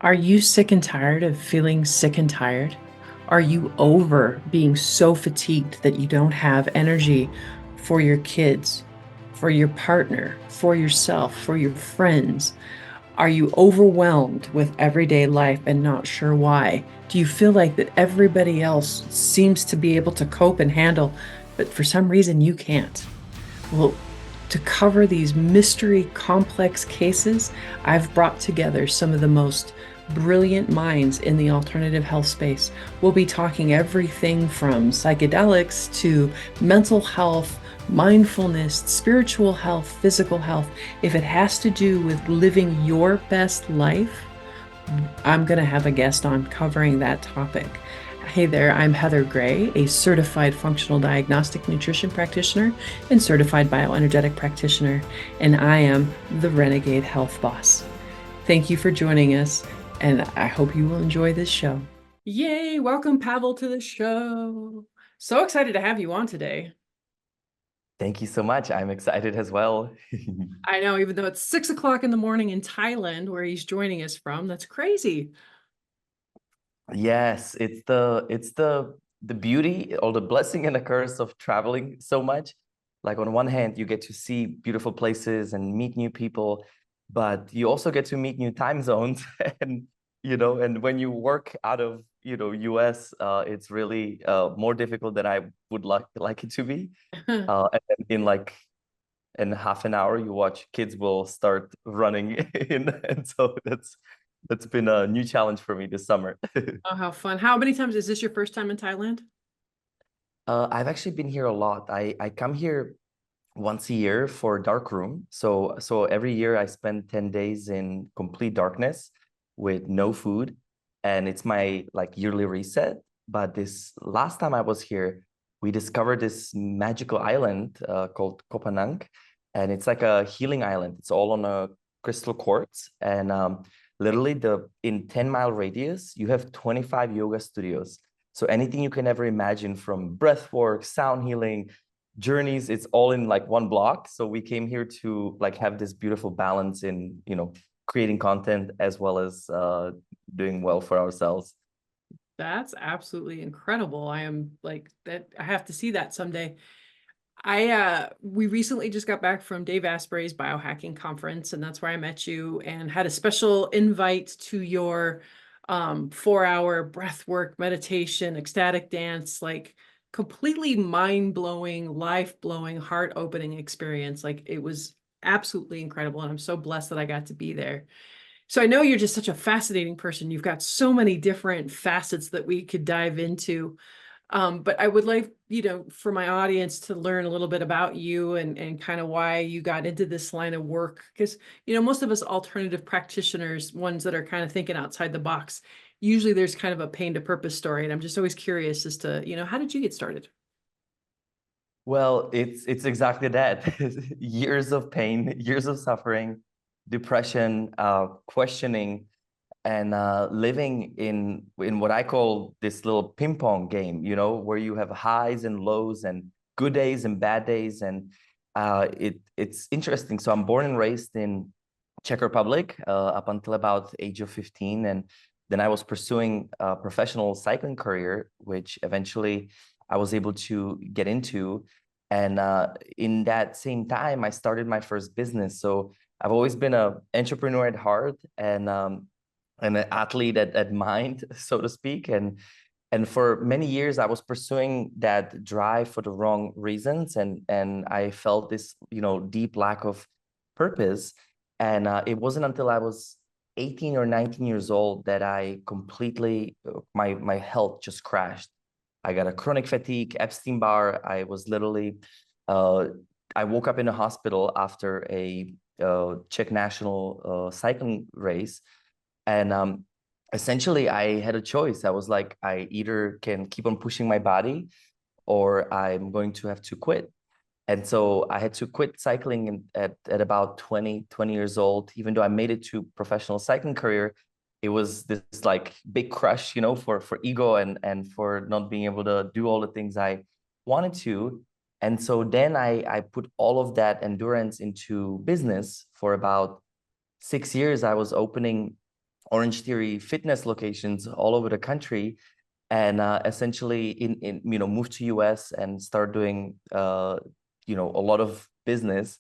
Are you sick and tired of feeling sick and tired? Are you over being so fatigued that you don't have energy for your kids, for your partner, for yourself, for your friends? Are you overwhelmed with everyday life and not sure why? Do you feel like that everybody else seems to be able to cope and handle, but for some reason you can't? Well, to cover these mystery complex cases, I've brought together some of the most brilliant minds in the alternative health space. We'll be talking everything from psychedelics to mental health, mindfulness, spiritual health, physical health. If it has to do with living your best life, I'm going to have a guest on covering that topic. Hey there, I'm Heather Gray, a certified functional diagnostic nutrition practitioner and certified bioenergetic practitioner, and I am the Renegade Health Boss. Thank you for joining us, and I hope you will enjoy this show. Yay! Welcome, Pavel, to the show. So excited to have you on today. Thank you so much. I'm excited as well. I know, even though it's 6 o'clock in the morning in Thailand, where he's joining us from, that's crazy. Yes, it's the beauty or the blessing and the curse of traveling so much. Like on one hand, you get to see beautiful places and meet new people, but you also get to meet new time zones and and when you work out of US, it's really more difficult than I would like it to be. And then in half an hour you watch kids will start running in, and so that's been a new challenge for me this summer. Oh, how fun. How many times is this your first time in Thailand? I've actually been here a lot. I come here once a year for darkroom. So every year I spend 10 days in complete darkness with no food, and it's my like yearly reset. But this last time I was here, we discovered this magical island called Kopanang, and it's like a healing island. It's all on a crystal quartz, and literally the in 10-mile radius you have 25 yoga studios. So anything you can ever imagine, from breath work, sound healing, journeys, it's all in like one block. So we came here to like have this beautiful balance in creating content as well as doing well for ourselves. That's absolutely incredible. I am like that. I have to see that someday. We recently just got back from Dave Asprey's Biohacking Conference, and that's where I met you and had a special invite to your 4-hour breath work meditation, ecstatic dance, like completely mind-blowing, life-blowing, heart-opening experience. Like it was absolutely incredible, and I'm so blessed that I got to be there. So I know you're just such a fascinating person. You've got so many different facets that we could dive into. But I would like, for my audience to learn a little bit about you and kind of why you got into this line of work. Because, most of us alternative practitioners, ones that are kind of thinking outside the box, usually there's kind of a pain to purpose story. And I'm just always curious as to, how did you get started? Well, it's exactly that. Years of pain, years of suffering, depression, questioning, and living in what I call this little ping pong game, where you have highs and lows and good days and bad days. And it's interesting. So I'm born and raised in Czech Republic up until about the age of 15. And then I was pursuing a professional cycling career, which eventually I was able to get into. And in that same time, I started my first business. So I've always been an entrepreneur at heart, and an athlete at mind, so to speak. And for many years, I was pursuing that drive for the wrong reasons, and I felt this deep lack of purpose. And it wasn't until I was 18 or 19 years old that I completely my health just crashed. I got a chronic fatigue, Epstein-Barr. I was literally uh, I woke up in a hospital after a Czech national cycling race, and essentially, I had a choice. I was like, I either can keep on pushing my body, or I'm going to have to quit. And so I had to quit cycling at about 20 years old. Even though I made it to professional cycling career, it was this like big crush, for ego and for not being able to do all the things I wanted to. And so then I put all of that endurance into business. For about 6 years. I was opening Orange Theory fitness locations all over the country, and essentially in moved to US and start doing a lot of business.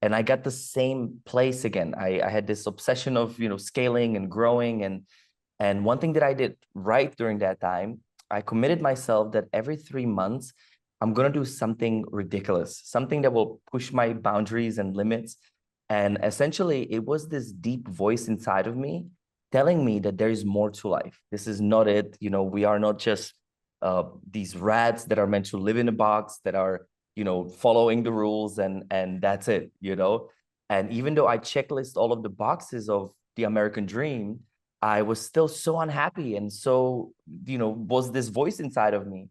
And I got the same place again. I had this obsession of scaling and growing, and one thing that I did right during that time, I committed myself that every 3 months I'm going to do something ridiculous, something that will push my boundaries and limits. And essentially it was this deep voice inside of me telling me that there is more to life. This is not it. We are not just these rats that are meant to live in a box, that are, following the rules, and that's it. And even though I checklist all of the boxes of the American dream, I was still so unhappy. And so, was this voice inside of me.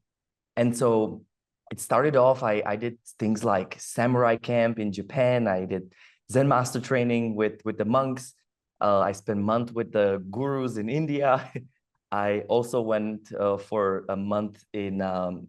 And so it started off, I did things like samurai camp in Japan. I did Zen master training with the monks. I spent a month with the gurus in India. I also went for a month in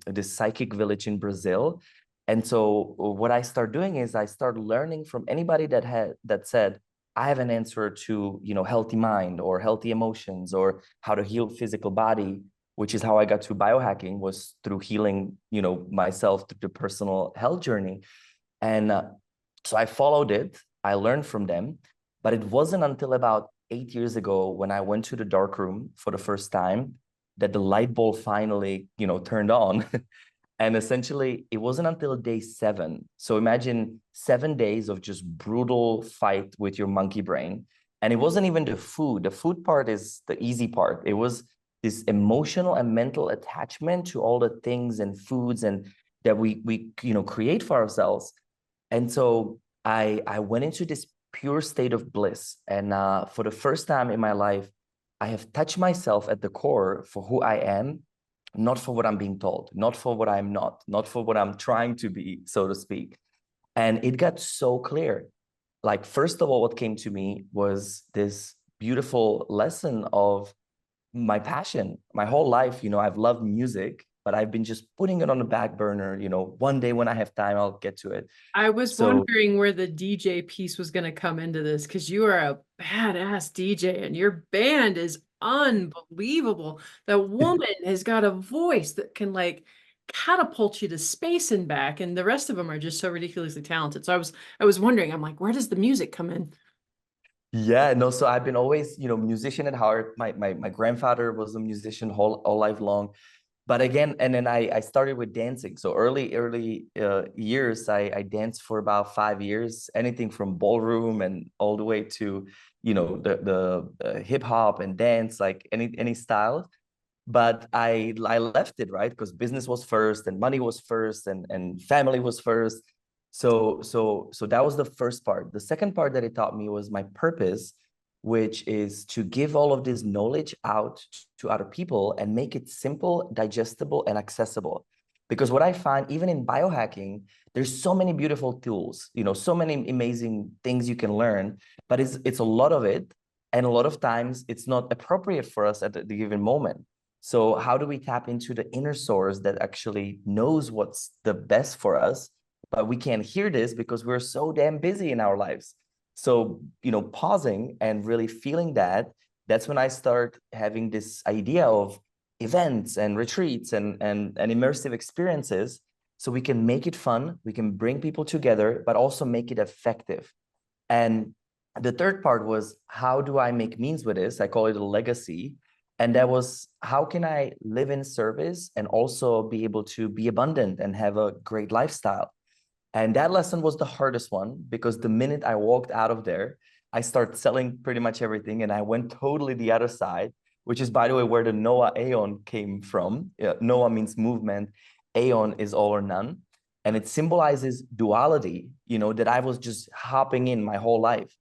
this psychic village in Brazil. And so what I started doing is I started learning from anybody that said, I have an answer to, healthy mind or healthy emotions or how to heal physical body, which is how I got to biohacking, was through healing, myself through the personal health journey. And so I followed it. I learned from them. But it wasn't until about 8 years ago when I went to the darkroom for the first time that the light bulb finally, turned on. And essentially, it wasn't until day 7. So imagine 7 days of just brutal fight with your monkey brain. And it wasn't even the food. The food part is the easy part. It was this emotional and mental attachment to all the things and foods and that we create for ourselves. And so I went into this pure state of bliss. And for the first time in my life, I have touched myself at the core for who I am, not for what I'm being told, not for what I'm not for what I'm trying to be, so to speak. And it got so clear. Like, first of all, what came to me was this beautiful lesson of my passion. My whole life, I've loved music, but I've been just putting it on the back burner. One day when I have time, I'll get to it. I was So wondering where the DJ piece was going to come into this, because you are a badass DJ and your band is unbelievable. That woman has got a voice that can like catapult you to space and back, and the rest of them are just so ridiculously talented. So I was wondering, I'm like, where does the music come in? yeah, no, so I've been always, musician at heart. My grandfather was a musician all life long. But again, and then I started with dancing. So early years, I danced for about 5 years, anything from ballroom and all the way to, the hip hop and dance, like any style. But I left it, right? Because business was first and money was first and family was first. So that was the first part. The second part that it taught me was my purpose, which is to give all of this knowledge out to other people and make it simple, digestible, and accessible. Because what I find, even in biohacking, there's so many beautiful tools, so many amazing things you can learn, but it's a lot of it. And a lot of times it's not appropriate for us at the given moment. So how do we tap into the inner source that actually knows what's the best for us? But we can't hear this because we're so damn busy in our lives. So, pausing and really feeling that's when I start having this idea of events and retreats and immersive experiences. So we can make it fun, we can bring people together, but also make it effective. And the third part was, how do I make means with this? I call it a legacy. And that was, how can I live in service and also be able to be abundant and have a great lifestyle? And that lesson was the hardest one, because the minute I walked out of there, I started selling pretty much everything. And I went totally the other side, which is, by the way, where the Noah Aeon came from. Noah means movement. Aeon is all or none. And it symbolizes duality, that I was just hopping in my whole life.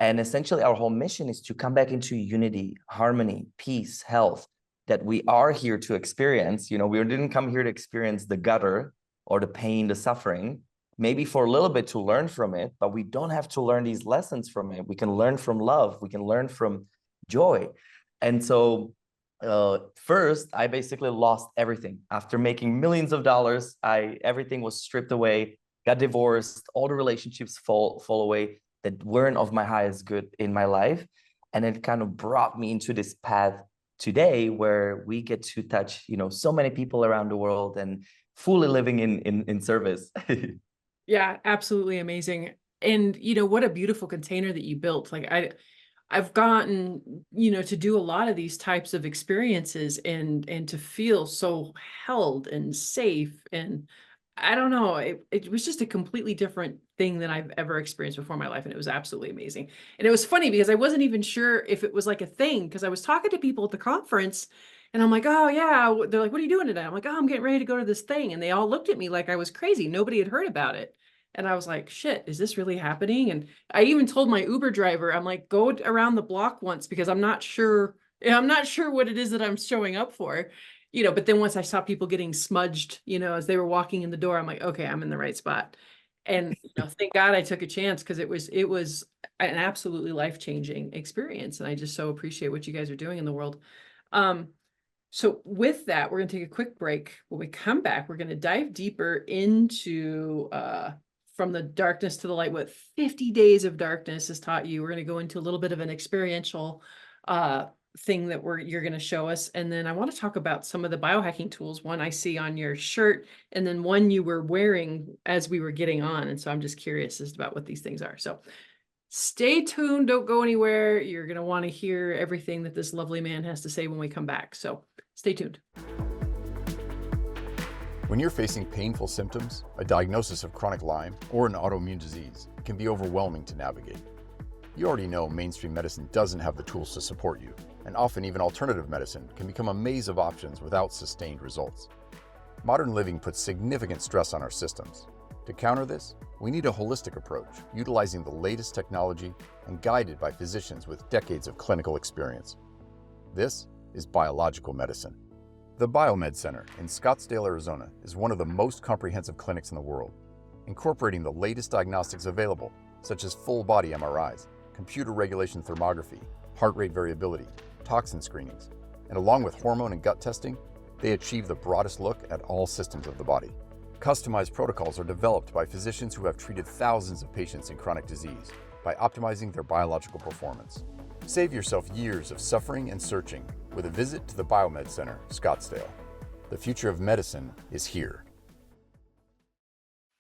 And essentially, our whole mission is to come back into unity, harmony, peace, health, that we are here to experience. We didn't come here to experience the gutter or the pain, the suffering, maybe for a little bit to learn from it, but we don't have to learn these lessons from it. We can learn from love. We can learn from joy. And so first, I basically lost everything. After making millions of dollars, everything was stripped away, got divorced, all the relationships fall away that weren't of my highest good in my life. And it kind of brought me into this path today where we get to touch, so many people around the world and fully living in service. Yeah, absolutely amazing. And what a beautiful container that you built. Like I've gotten, to do a lot of these types of experiences and to feel so held and safe. And I don't know, it was just a completely different thing than I've ever experienced before in my life. And it was absolutely amazing. And it was funny because I wasn't even sure if it was like a thing, because I was talking to people at the conference and I'm like, oh yeah. They're like, what are you doing today? I'm like, oh, I'm getting ready to go to this thing. And they all looked at me like I was crazy. Nobody had heard about it. And I was like, shit, is this really happening? And I even told my Uber driver, I'm like, go around the block once because I'm not sure what it is that I'm showing up for, but then once I saw people getting smudged, as they were walking in the door, I'm like, okay, I'm in the right spot. And thank God I took a chance because it was an absolutely life-changing experience. And I just so appreciate what you guys are doing in the world. So with that, we're going to take a quick break. When we come back, we're going to dive deeper into from the darkness to the light, what 50 days of darkness has taught you. We're going to go into a little bit of an experiential thing that you're going to show us. And then I want to talk about some of the biohacking tools. One I see on your shirt, and then one you were wearing as we were getting on. And so I'm just curious as about what these things are. So stay tuned. Don't go anywhere. You're going to want to hear everything that this lovely man has to say when we come back. So stay tuned. When you're facing painful symptoms, a diagnosis of chronic Lyme, or an autoimmune disease, it can be overwhelming to navigate. You already know mainstream medicine doesn't have the tools to support you, and often even alternative medicine can become a maze of options without sustained results. Modern living puts significant stress on our systems. To counter this, we need a holistic approach, utilizing the latest technology and guided by physicians with decades of clinical experience. This is biological medicine. The Biomed Center in Scottsdale, Arizona is one of the most comprehensive clinics in the world, incorporating the latest diagnostics available, such as full-body MRIs, computer regulation thermography, heart rate variability, toxin screenings, and along with hormone and gut testing, they achieve the broadest look at all systems of the body. Customized protocols are developed by physicians who have treated thousands of patients in chronic disease by optimizing their biological performance. Save yourself years of suffering and searching with a visit to the Biomed Center, Scottsdale. The future of medicine is here.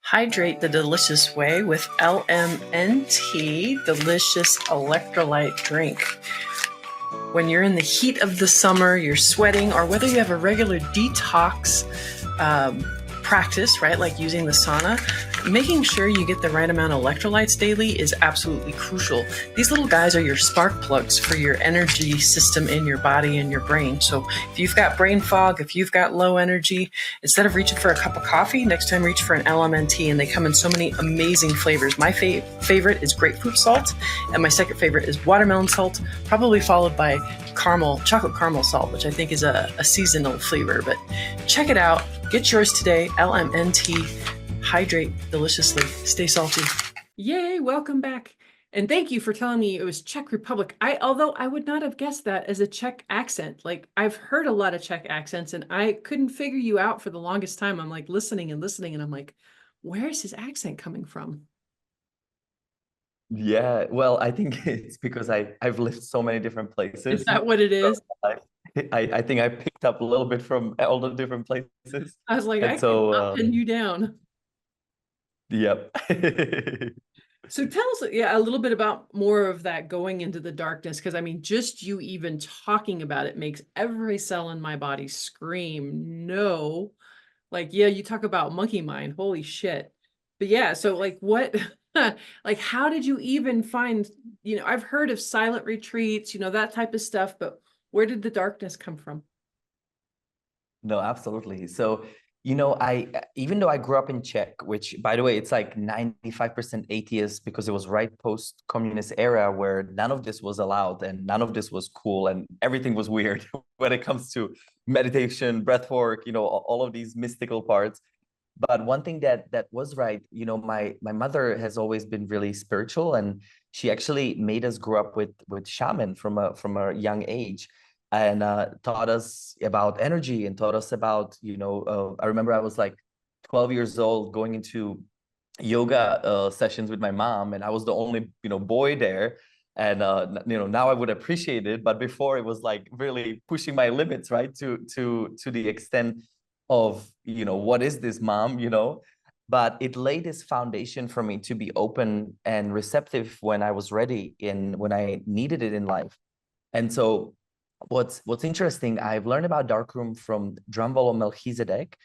Hydrate the delicious way with LMNT, delicious electrolyte drink. When you're in the heat of the summer, you're sweating, or whether you have a regular detox practice, right, like using the sauna, making sure you get the right amount of electrolytes daily is absolutely crucial. These little guys are your spark plugs for your energy system in your body and your brain. So if you've got brain fog, if you've got low energy, instead of reaching for a cup of coffee, next time reach for an LMNT, and they come in so many amazing flavors. My favorite is grapefruit salt, and my second favorite is watermelon salt, probably followed by chocolate caramel salt, which I think is a seasonal flavor. But check it out. Get yours today. LMNT. Hydrate deliciously. Stay salty. Yay, welcome back. And thank you for telling me it was Czech Republic. Although I would not have guessed that as a Czech accent. Like, I've heard a lot of Czech accents and I couldn't figure you out for the longest time. I'm like listening and I'm like, where's his accent coming from? Yeah, well, I think it's because I've lived so many different places. Is that what it is? I think I picked up a little bit from all the different places. I was like, And I so, cannot pin you down. Yep. So tell us, yeah, a little bit about more of that going into the darkness, because I mean, just you even talking about it makes every cell in my body scream, no. Like, yeah, you talk about monkey mind, holy shit. But yeah, so like what, like how did you even find, I've heard of silent retreats, that type of stuff, but where did the darkness come from? No, absolutely. So, even though I grew up in Czech, which by the way, it's like 95% atheist because it was right post-communist era where none of this was allowed and none of this was cool and everything was weird when it comes to meditation, breath work, all of these mystical parts. But one thing that was right, my mother has always been really spiritual, and she actually made us grow up with shaman from a young age, and taught us about energy and taught us about, I remember I was like 12 years old going into yoga sessions with my mom, and I was the only, boy there. And now I would appreciate it, but before it was like really pushing my limits, right? To the extent of, what is this, mom? But it laid this foundation for me to be open and receptive when I was ready and when I needed it in life. And so what's interesting, I've learned about darkroom from Drumvalo Melchizedek,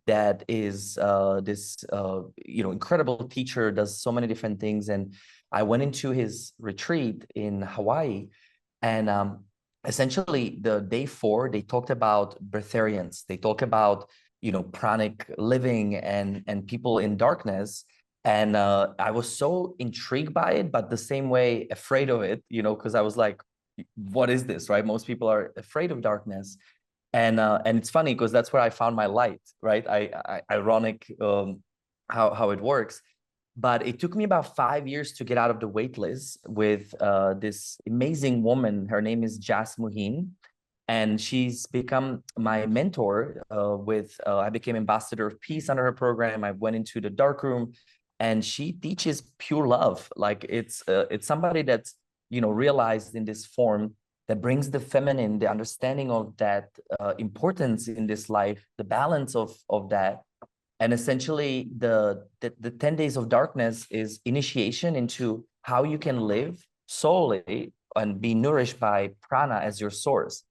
that is this incredible teacher, does so many different things. And I went into his retreat in Hawaii, and essentially the day 4, they talked about breatharians. They talk about pranic living and people in darkness. And I was so intrigued by it, but the same way afraid of it, because I was like, what is this, right? Most people are afraid of darkness. And it's funny because that's where I found my light, right? Ironic how it works. But it took me about 5 years to get out of the wait list with this amazing woman. Her name is Jas Muhin, and she's become my mentor. I became ambassador of peace under her program. I went into the darkroom, and she teaches pure love. Like it's somebody that's realized in this form, that brings the feminine, the understanding of that importance in this life, the balance of that. And essentially the 10 days of darkness is initiation into how you can live solely and be nourished by prana as your source.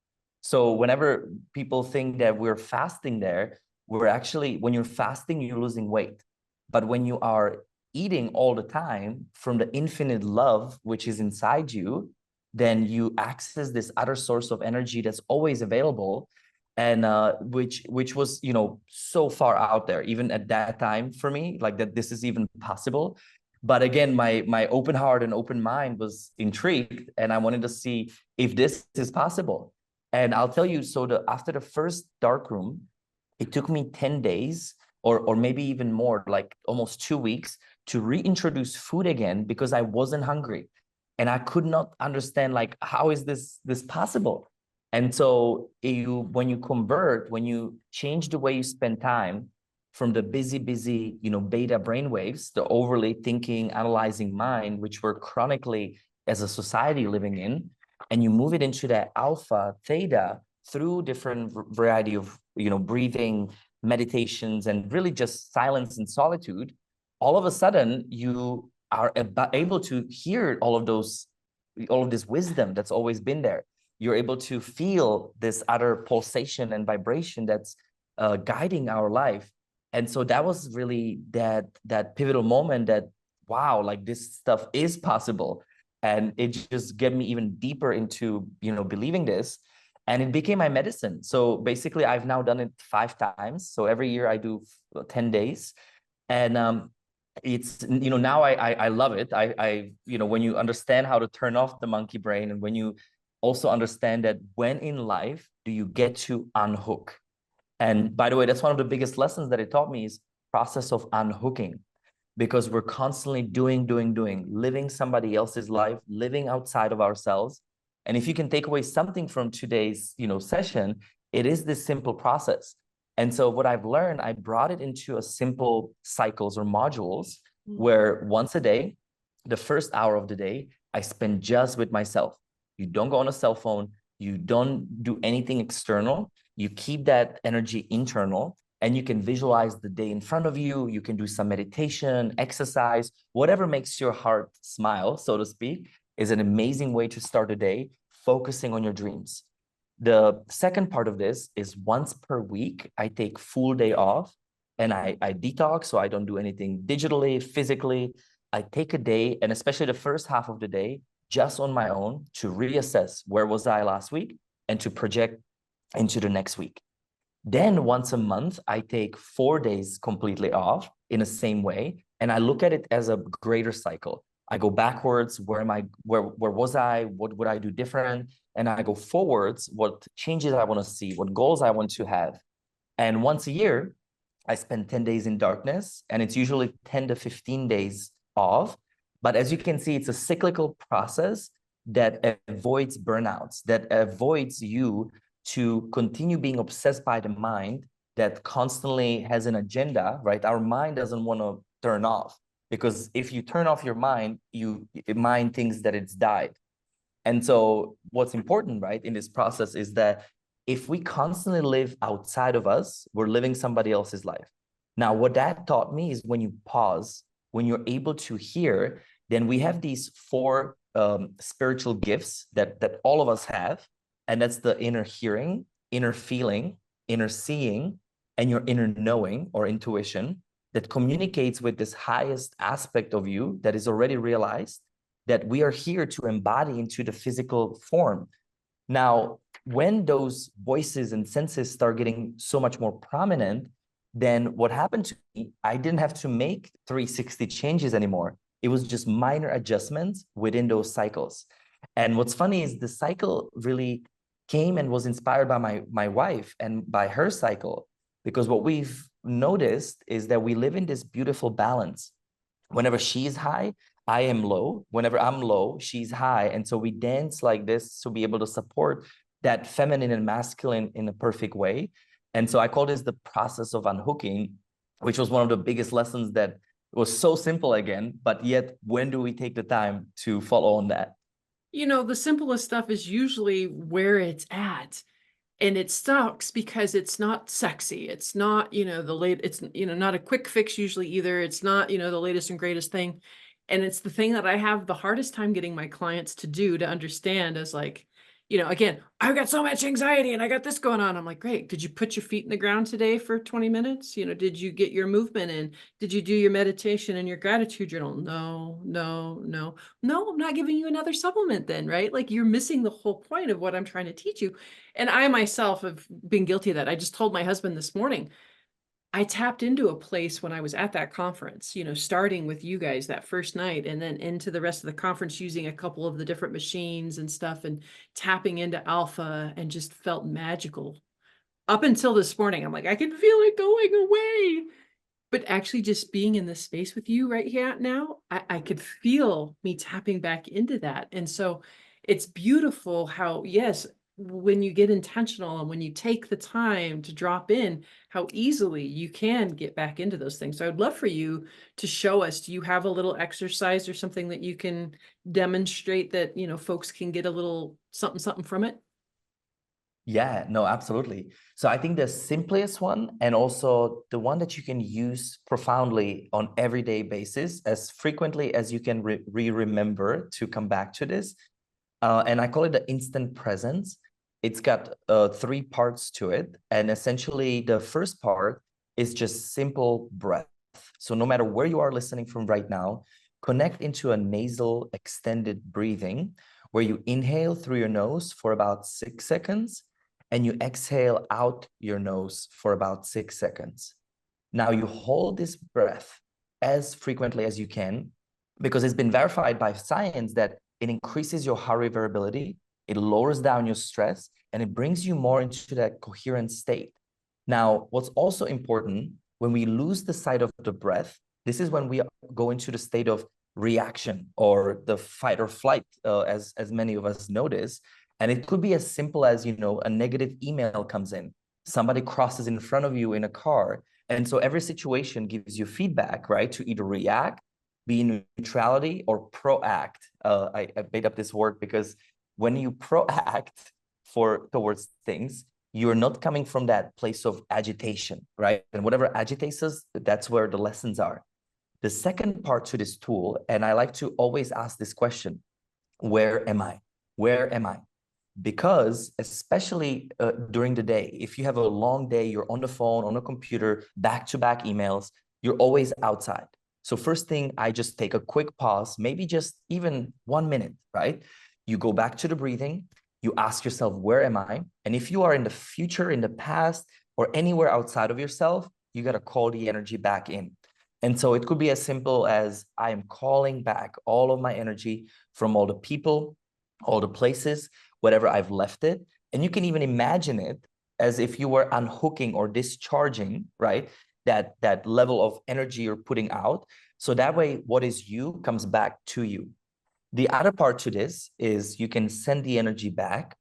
So whenever people think that we're fasting there, we're actually, when you're fasting, you're losing weight. But when you are eating all the time from the infinite love, which is inside you, then you access this other source of energy that's always available, and which was so far out there even at that time for me, like that this is even possible. But again, my open heart and open mind was intrigued, and I wanted to see if this is possible. And I'll tell you, so after the first darkroom, it took me 10 days or maybe even more, like almost 2 weeks, to reintroduce food again, because I wasn't hungry. And I could not understand, like, how is this possible? And so when you convert, when you change the way you spend time from the busy, beta brainwaves, the overly thinking, analyzing mind, which we're chronically as a society living in, and you move it into that alpha, theta, through different variety of, breathing, meditations, and really just silence and solitude, all of a sudden you are able to hear all of this wisdom that's always been there. You're able to feel this other pulsation and vibration that's guiding our life. And so that was really that pivotal moment that, wow, like this stuff is possible. And it just get me even deeper into, believing this. And it became my medicine. So basically, I've now done it 5 times. So every year I do 10 days. And it's, now I love it. I when you understand how to turn off the monkey brain, and when you also understand that when in life do you get to unhook. And by the way, that's one of the biggest lessons that it taught me, is process of unhooking, because we're constantly doing, living somebody else's life, living outside of ourselves. And if you can take away something from today's, session, it is this simple process. And so what I've learned, I brought it into a simple cycles or modules where once a day, the first hour of the day, I spend just with myself. You don't go on a cell phone. You don't do anything external. You keep that energy internal, and you can visualize the day in front of you. You can do some meditation, exercise, whatever makes your heart smile, so to speak, is an amazing way to start a day, focusing on your dreams. The second part of this is once per week, I take full day off, and I detox. So I don't do anything digitally, physically. I take a day, and especially the first half of the day, just on my own, to reassess where was I last week and to project into the next week. Then once a month, I take 4 days completely off in the same way. And I look at it as a greater cycle. I go backwards, where was I? What would I do different? And I go forwards, what changes I want to see, what goals I want to have. And once a year, I spend 10 days in darkness, and it's usually 10 to 15 days off. But as you can see, it's a cyclical process that avoids burnouts, that avoids you to continue being obsessed by the mind that constantly has an agenda, right? Our mind doesn't want to turn off, because if you turn off your mind, mind thinks that it's died. And so what's important, right, in this process is that if we constantly live outside of us, we're living somebody else's life. Now, what that taught me is when you pause, when you're able to hear, then we have these four spiritual gifts that all of us have. And that's the inner hearing, inner feeling, inner seeing, and your inner knowing or intuition that communicates with this highest aspect of you that is already realized, that we are here to embody into the physical form. Now, when those voices and senses start getting so much more prominent, then what happened to me, I didn't have to make 360 changes anymore. It was just minor adjustments within those cycles. And what's funny is the cycle really came and was inspired by my wife and by her cycle, because what we've noticed is that we live in this beautiful balance. Whenever she's high, I am low. Whenever I'm low, she's high. And so we dance like this to be able to support that feminine and masculine in a perfect way. And so I call this the process of unhooking, which was one of the biggest lessons that was so simple again, but yet when do we take the time to follow on that? You know, the simplest stuff is usually where it's at. And it sucks because it's not sexy. It's not, it's, not a quick fix usually either. It's not, the latest and greatest thing. And it's the thing that I have the hardest time getting my clients to do, to understand, as like, again, I've got so much anxiety and I got this going on. I'm like, great. Did you put your feet in the ground today for 20 minutes? Did you get your movement in? Did you do your meditation and your gratitude journal? No, I'm not giving you another supplement then, right? Like, you're missing the whole point of what I'm trying to teach you. And I myself have been guilty of that. I just told my husband this morning, I tapped into a place when I was at that conference, starting with you guys that first night and then into the rest of the conference using a couple of the different machines and stuff and tapping into alpha, and just felt magical. Up until this morning, I'm like, I can feel it going away. But actually just being in this space with you right here now, I could feel me tapping back into that. And so it's beautiful how, yes, when you get intentional and when you take the time to drop in, how easily you can get back into those things. So I'd love for you to show us, do you have a little exercise or something that you can demonstrate that, folks can get a little something from it? Yeah, no, absolutely. So I think the simplest one, and also the one that you can use profoundly on everyday basis, as frequently as you can remember to come back to this. And I call it the instant presence. It's got 3 parts to it. And essentially the first part is just simple breath. So no matter where you are listening from right now, connect into a nasal extended breathing where you inhale through your nose for about 6 seconds and you exhale out your nose for about 6 seconds. Now you hold this breath as frequently as you can, because it's been verified by science that it increases your heart rate variability, it lowers down your stress, and it brings you more into that coherent state. Now, what's also important, when we lose the sight of the breath, this is when we go into the state of reaction or the fight or flight, as many of us notice. And it could be as simple as, a negative email comes in, somebody crosses in front of you in a car. And so every situation gives you feedback, right? To either react, be in neutrality, or proact. I made up this word because when you proact towards things, you're not coming from that place of agitation, right? And whatever agitates us, that's where the lessons are. The second part to this tool, and I like to always ask this question, where am I? Where am I? Because especially during the day, if you have a long day, you're on the phone, on a computer, back-to-back emails, you're always outside. So first thing, I just take a quick pause, maybe just even 1 minute, right? You go back to the breathing, you ask yourself, where am I? And if you are in the future, in the past, or anywhere outside of yourself, you got to call the energy back in. And so it could be as simple as I am calling back all of my energy from all the people, all the places, whatever I've left it. And you can even imagine it as if you were unhooking or discharging, right? That level of energy you're putting out. So that way, what is you comes back to you. The other part to this is you can send the energy back.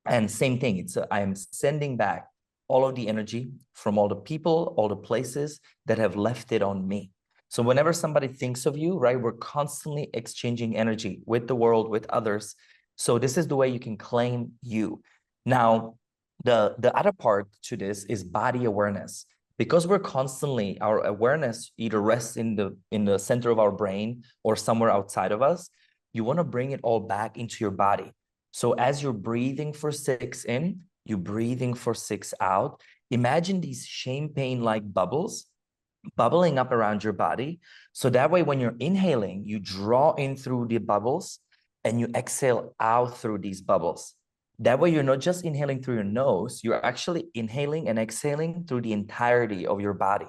And same thing, I am sending back all of the energy from all the people, all the places that have left it on me. So whenever somebody thinks of you, right, we're constantly exchanging energy with the world, with others. So this is the way you can claim you. Now, the other part to this is body awareness. Because we're constantly, our awareness either rests in the center of our brain or somewhere outside of us, you want to bring it all back into your body. So as you're breathing for 6 in, you're breathing for 6 out. Imagine these champagne-like bubbles bubbling up around your body. So that way, when you're inhaling, you draw in through the bubbles and you exhale out through these bubbles. That way, you're not just inhaling through your nose, you're actually inhaling and exhaling through the entirety of your body.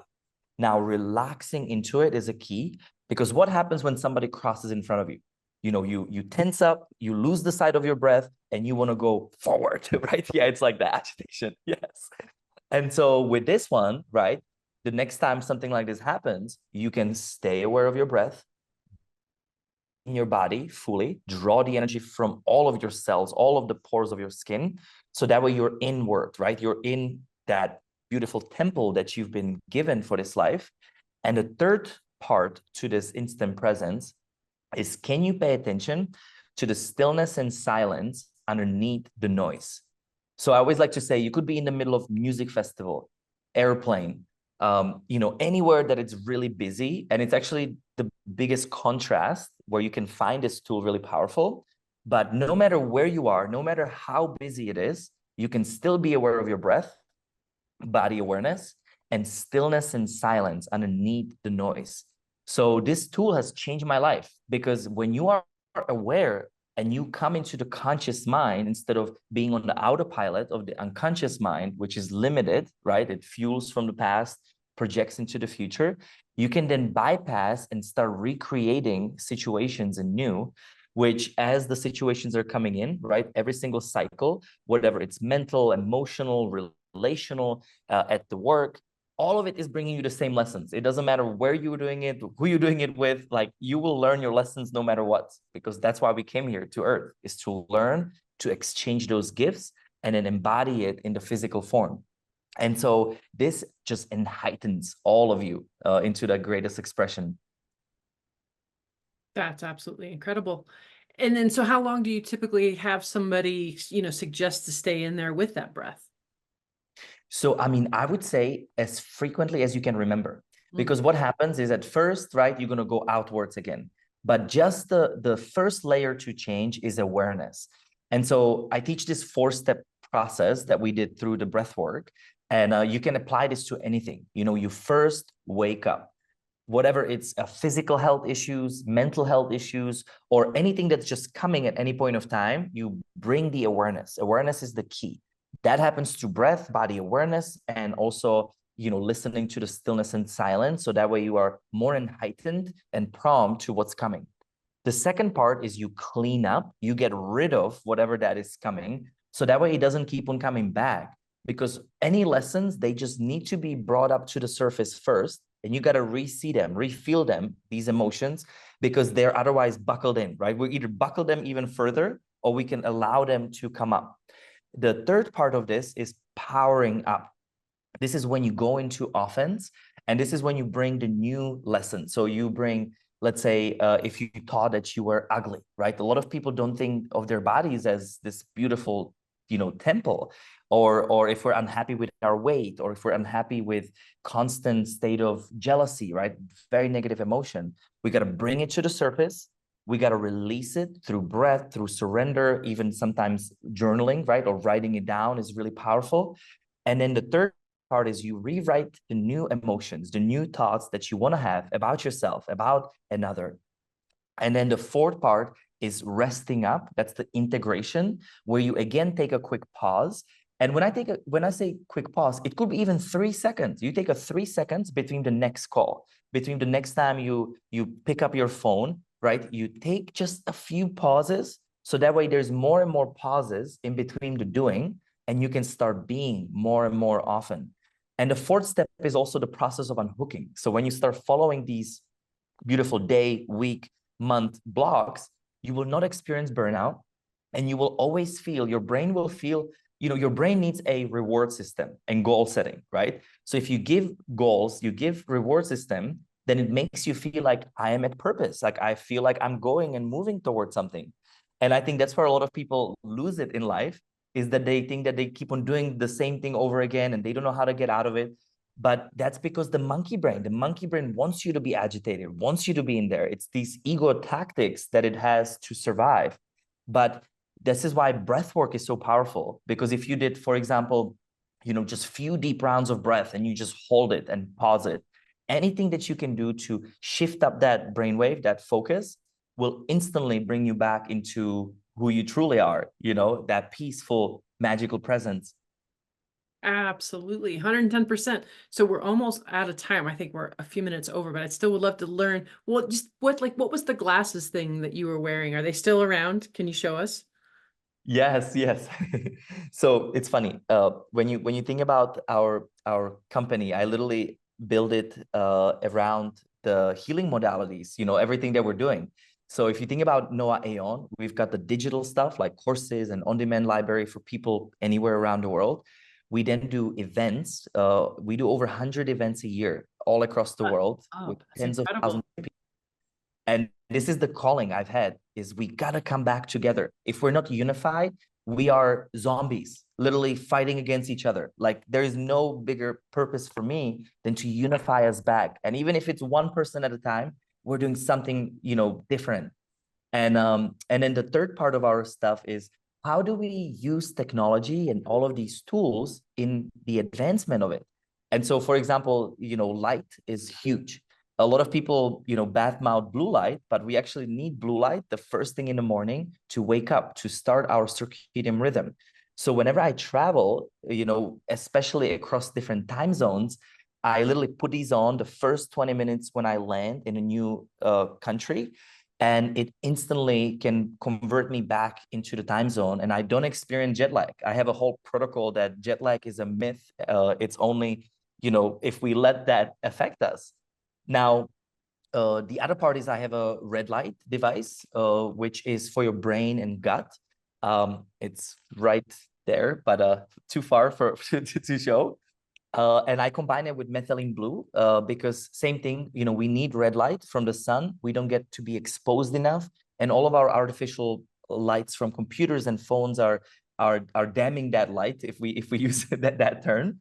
Now, relaxing into it is a key, because what happens when somebody crosses in front of you? You tense up, you lose the sight of your breath, and you want to go forward, right? Yeah, it's like the agitation. Yes. And so with this one, right, the next time something like this happens, you can stay aware of your breath in your body fully, draw the energy from all of your cells, all of the pores of your skin. So that way you're inward, right? You're in that beautiful temple that you've been given for this life. And the third part to this instant presence is, can you pay attention to the stillness and silence underneath the noise? So I always like to say, you could be in the middle of music festival, airplane, anywhere that it's really busy. And it's actually the biggest contrast where you can find this tool really powerful. But no matter where you are, no matter how busy it is, you can still be aware of your breath, body awareness, and stillness and silence underneath the noise. So this tool has changed my life, because when you are aware and you come into the conscious mind, instead of being on the autopilot of the unconscious mind, which is limited, right? It fuels from the past, projects into the future. You can then bypass and start recreating situations anew, which, as the situations are coming in, right? Every single cycle, whatever it's mental, emotional, relational, at the work, all of it is bringing you the same lessons. It doesn't matter where you're doing it, who you're doing it with, like, you will learn your lessons no matter what, because that's why we came here to Earth, is to learn, to exchange those gifts, and then embody it in the physical form. And so this just enlightens all of you into the greatest expression. That's absolutely incredible. And then, so how long do you typically have somebody, suggest to stay in there with that breath? So, I mean, I would say as frequently as you can remember, because what happens is, at first, right, you're going to go outwards again. But just the first layer to change is awareness. And so I teach this 4-step process that we did through the breath work. And you can apply this to anything. You first wake up, whatever it's physical health issues, mental health issues, or anything that's just coming at any point of time, you bring the awareness. Awareness is the key. That happens through breath, body awareness, and also, listening to the stillness and silence. So that way you are more enlightened and prompt to what's coming. The second part is you clean up, you get rid of whatever that is coming. So that way it doesn't keep on coming back, because any lessons, they just need to be brought up to the surface first. And you got to re-see them, re-feel them, these emotions, because they're otherwise buckled in, right? We either buckle them even further, or we can allow them to come up. The third part of this is powering up. This is when you go into offense, and this is when you bring the new lesson. So you bring, let's say, if you thought that you were ugly, right? A lot of people don't think of their bodies as this beautiful, temple, or if we're unhappy with our weight, or if we're unhappy with constant state of jealousy, right? Very negative emotion. We got to bring it to the surface. We got to release it through breath, through surrender, even sometimes journaling, right? Or writing it down is really powerful. And then the third part is you rewrite the new emotions, the new thoughts that you want to have about yourself, about another. And then the fourth part is resting up. That's the integration, where you again take a quick pause. And when I say quick pause, it could be even 3 seconds. You take a 3 seconds between the next call, between the next time you pick up your phone, right? You take just a few pauses. So that way there's more and more pauses in between the doing, and you can start being more and more often. And the fourth step is also the process of unhooking. So when you start following these beautiful day, week, month blocks, you will not experience burnout, and you will always feel, your brain will feel, your brain needs a reward system and goal setting, right? So if you give goals, you give reward system, then it makes you feel like I am at purpose. Like I feel like I'm going and moving towards something. And I think that's where a lot of people lose it in life, is that they think that they keep on doing the same thing over again and they don't know how to get out of it. But that's because the monkey brain wants you to be agitated, wants you to be in there. It's these ego tactics that it has to survive. But this is why breath work is so powerful, because if you did, for example, just few deep rounds of breath and you just hold it and pause it, anything that you can do to shift up that brainwave, that focus, will instantly bring you back into who you truly are, that peaceful, magical presence. Absolutely, 110%. So we're almost out of time. I think we're a few minutes over, but I still would love to learn. Well, just what was the glasses thing that you were wearing? Are they still around? Can you show us? Yes. So it's funny. When you think about our company, I literally build it around the healing modalities, everything that we're doing. So if you think about Noah Aeon, we've got the digital stuff like courses and on-demand library for people anywhere around the world. We then do events. We do over 100 events a year all across the world with tens of thousands of people. And this is the calling I've had, is we got to come back together. If we're not unified, we are zombies, literally fighting against each other. Like, there is no bigger purpose for me than to unify us back. And even if it's one person at a time, we're doing something, different. And then the third part of our stuff is, how do we use technology and all of these tools in the advancement of it? And so, for example, light is huge. A lot of people, badmouth blue light, but we actually need blue light the first thing in the morning to wake up, to start our circadian rhythm. So whenever I travel, especially across different time zones, I literally put these on the first 20 minutes when I land in a new country, and it instantly can convert me back into the time zone, and I don't experience jet lag. I have a whole protocol that jet lag is a myth. It's only, if we let that affect us. Now, the other part is I have a red light device, which is for your brain and gut. It's right there, but too far to show. And I combine it with methylene blue because same thing, we need red light from the sun. We don't get to be exposed enough. And all of our artificial lights from computers and phones are damming that light, if we use that term.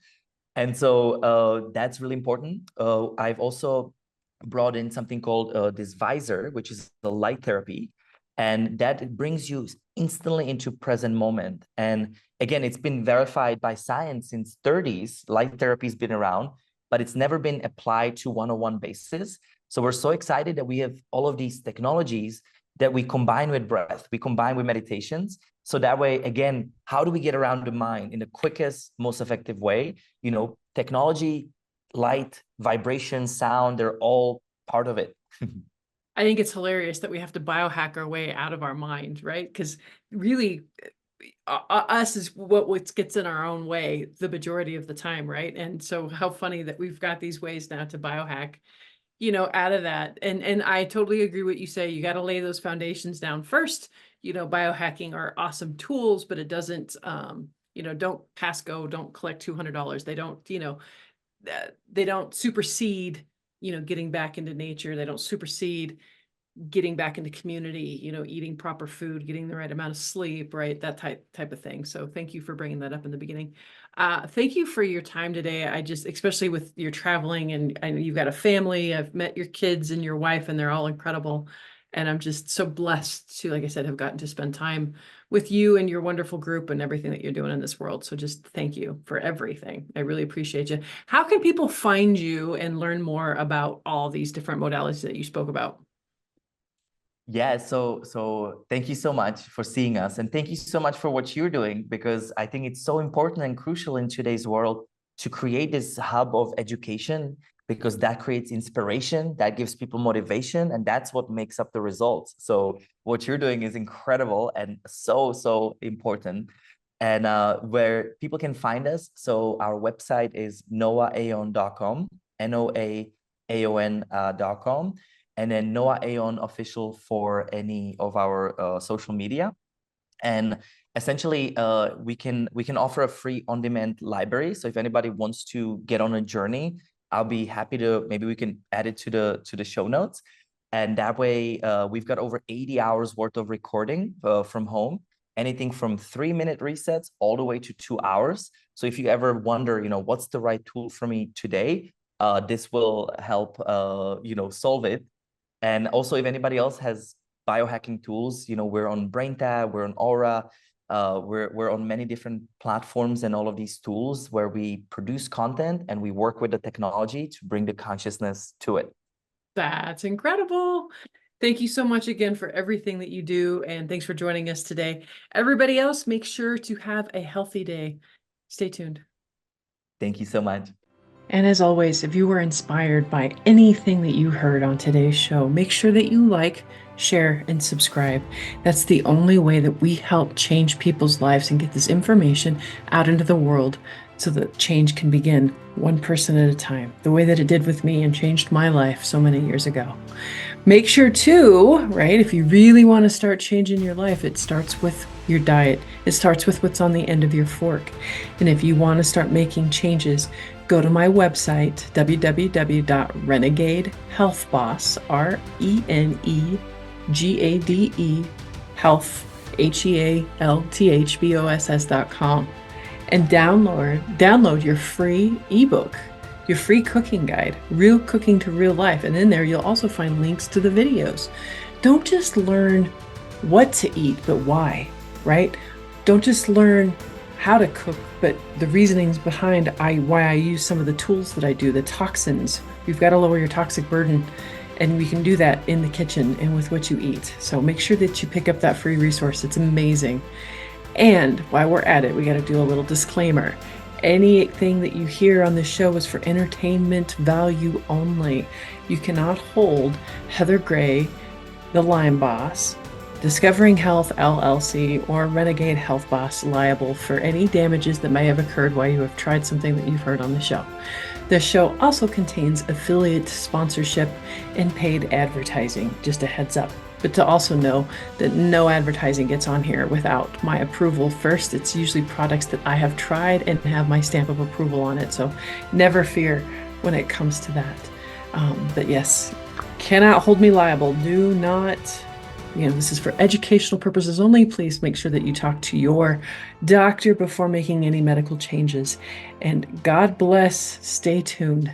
And so that's really important. I've also brought in something called this visor, which is the light therapy. And that brings you instantly into present moment. And again, it's been verified by science since 30s. Light therapy has been around, but it's never been applied to one-on-one basis. So we're so excited that we have all of these technologies that we combine with breath, we combine with meditations. So that way, again, how do we get around the mind in the quickest, most effective way? Technology, light, vibration, sound, they're all part of it. I think it's hilarious that we have to biohack our way out of our mind, right? Because really, us is what gets in our own way the majority of the time, right? And so how funny that we've got these ways now to biohack, out of that. And I totally agree what you say. You got to lay those foundations down first. Biohacking are awesome tools, but it doesn't, don't pass go, don't collect $200. They don't supersede getting back into nature. They don't supersede getting back into community, eating proper food, getting the right amount of sleep, right? That type of thing. So thank you for bringing that up in the beginning. Thank you for your time today. Especially with your traveling, and I know you've got a family. I've met your kids and your wife, and they're all incredible. And I'm just so blessed to, like I said, have gotten to spend time with you and your wonderful group and everything that you're doing in this world. So just thank you for everything. I really appreciate you. How can people find you and learn more about all these different modalities that you spoke about? Yeah, so thank you so much for seeing us, and thank you so much for what you're doing, because I think it's so important and crucial in today's world to create this hub of education, because that creates inspiration, that gives people motivation, and that's what makes up the results. So what you're doing is incredible and so important. And where people can find us, so our website is noaaeon.com, noaaeon.com. And then Noah Aeon Official for any of our social media. And essentially, we can offer a free on-demand library. So if anybody wants to get on a journey, I'll be happy to, maybe we can add it to the show notes. And that way, we've got over 80 hours worth of recording from home, anything from 3-minute resets all the way to 2 hours. So if you ever wonder, what's the right tool for me today, this will help, solve it. And also, if anybody else has biohacking tools, we're on BrainTab, we're on Aura, we're on many different platforms and all of these tools where we produce content and we work with the technology to bring the consciousness to it. That's incredible. Thank you so much again for everything that you do. And thanks for joining us today. Everybody else, make sure to have a healthy day. Stay tuned. Thank you so much. And as always, if you were inspired by anything that you heard on today's show, make sure that you like, share, and subscribe. That's the only way that we help change people's lives and get this information out into the world so that change can begin one person at a time, the way that it did with me and changed my life so many years ago. Make sure too, right, if you really want to start changing your life, it starts with your diet. It starts with what's on the end of your fork. And if you want to start making changes, go to my website, www.renegadehealthboss, RENEGADE, health, HEALTHBOSS.com, and download your free ebook, your free cooking guide, Real Cooking to Real Life. And in there, you'll also find links to the videos. Don't just learn what to eat, but why, right? Don't just learn how to cook, but the reasonings behind why I use some of the tools that I do, the toxins. You've got to lower your toxic burden, and we can do that in the kitchen and with what you eat. So make sure that you pick up that free resource. It's amazing. And while we're at it, we got to do a little disclaimer. Anything that you hear on this show is for entertainment value only. You cannot hold Heather Gray, the Lyme Boss, Discovering Health LLC, or Renegade Health Boss liable for any damages that may have occurred while you have tried something that you've heard on the show. The show also contains affiliate sponsorship and paid advertising, just a heads up. But to also know that no advertising gets on here without my approval first. It's usually products that I have tried and have my stamp of approval on it. So never fear when it comes to that. But yes, cannot hold me liable. Do not, this is for educational purposes only. Please make sure that you talk to your doctor before making any medical changes. And God bless. Stay tuned.